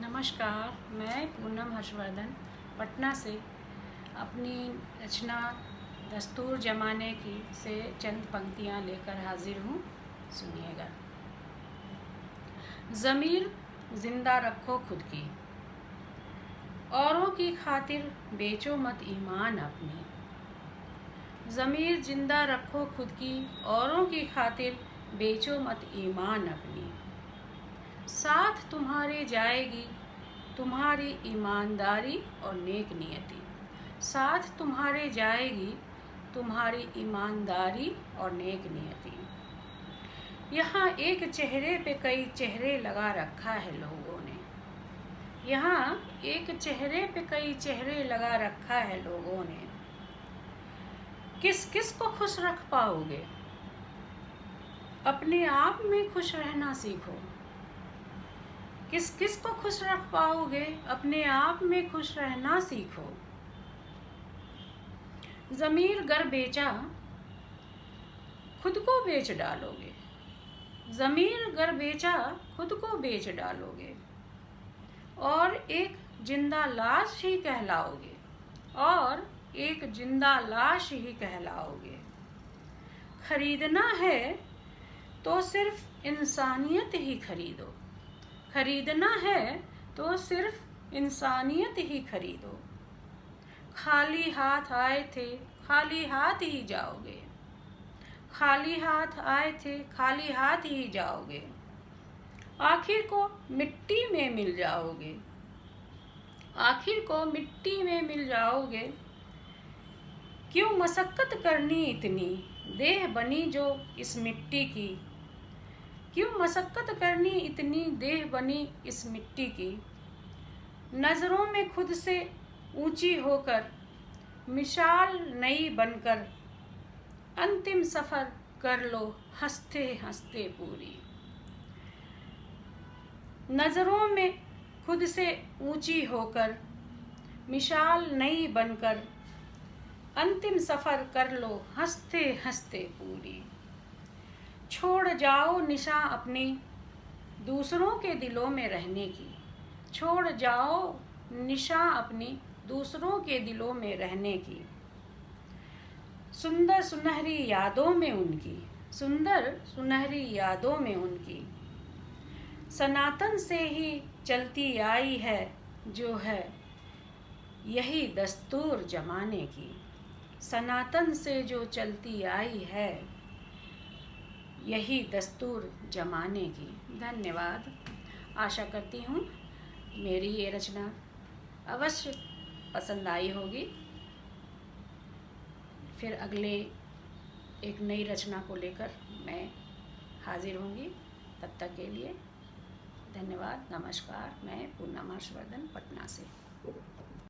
नमस्कार, मैं पूनम हर्षवर्धन पटना से अपनी रचना दस्तूर जमाने की से चंद पंक्तियाँ लेकर हाजिर हूँ। सुनिएगा। ज़मीर जिंदा रखो खुद की, औरों की खातिर बेचो मत ईमान अपनी। ज़मीर जिंदा रखो खुद की, औरों की खातिर बेचो मत ईमान अपनी। साथ तुम्हारे जाएगी तुम्हारी ईमानदारी और नेक नियति। साथ तुम्हारे जाएगी तुम्हारी ईमानदारी और नेक नियति। यहाँ एक चेहरे पे कई चेहरे लगा रखा है लोगों ने। यहाँ एक चेहरे पे कई चेहरे लगा रखा है लोगों ने। किस किस को खुश रख पाओगे? अपने आप में खुश रहना सीखो। किस किस को खुश रख पाओगे? अपने आप में खुश रहना सीखो। ज़मीर गर बेचा खुद को बेच डालोगे। ज़मीर गर बेचा खुद को बेच डालोगे और एक जिंदा लाश ही कहलाओगे। और एक जिंदा लाश ही कहलाओगे। खरीदना है तो सिर्फ इंसानियत ही खरीदो। खरीदना है तो सिर्फ इंसानियत ही खरीदो। खाली हाथ आए थे खाली हाथ ही जाओगे। खाली हाथ आए थे खाली हाथ ही जाओगे। आखिर को मिट्टी में मिल जाओगे। आखिर को मिट्टी में मिल जाओगे। क्यों मशक्कत करनी इतनी, देह बनी जो इस मिट्टी की। क्यों मशक्कत करनी इतनी, देह बनी इस मिट्टी की। नज़रों में खुद से ऊंची होकर, मिसाल नई बनकर, अंतिम सफ़र कर लो हंसते हंसते पूरी। नज़रों में खुद से ऊंची होकर, मिसाल नई बनकर, अंतिम सफ़र कर लो हंसते हंसते पूरी। छोड़ जाओ निशा अपनी दूसरों के दिलों में रहने की। छोड़ जाओ निशा अपनी दूसरों के दिलों में रहने की। सुंदर सुनहरी यादों में उनकी। सुंदर सुनहरी यादों में उनकी। सनातन से ही चलती आई है जो है यही दस्तूर जमाने की। सनातन से जो चलती आई है यही दस्तूर जमाने की। धन्यवाद। आशा करती हूँ मेरी ये रचना अवश्य पसंद आई होगी। फिर अगले एक नई रचना को लेकर मैं हाजिर होंगी। तब तक के लिए धन्यवाद। नमस्कार। मैं पूनम हर्षवर्धन पटना से।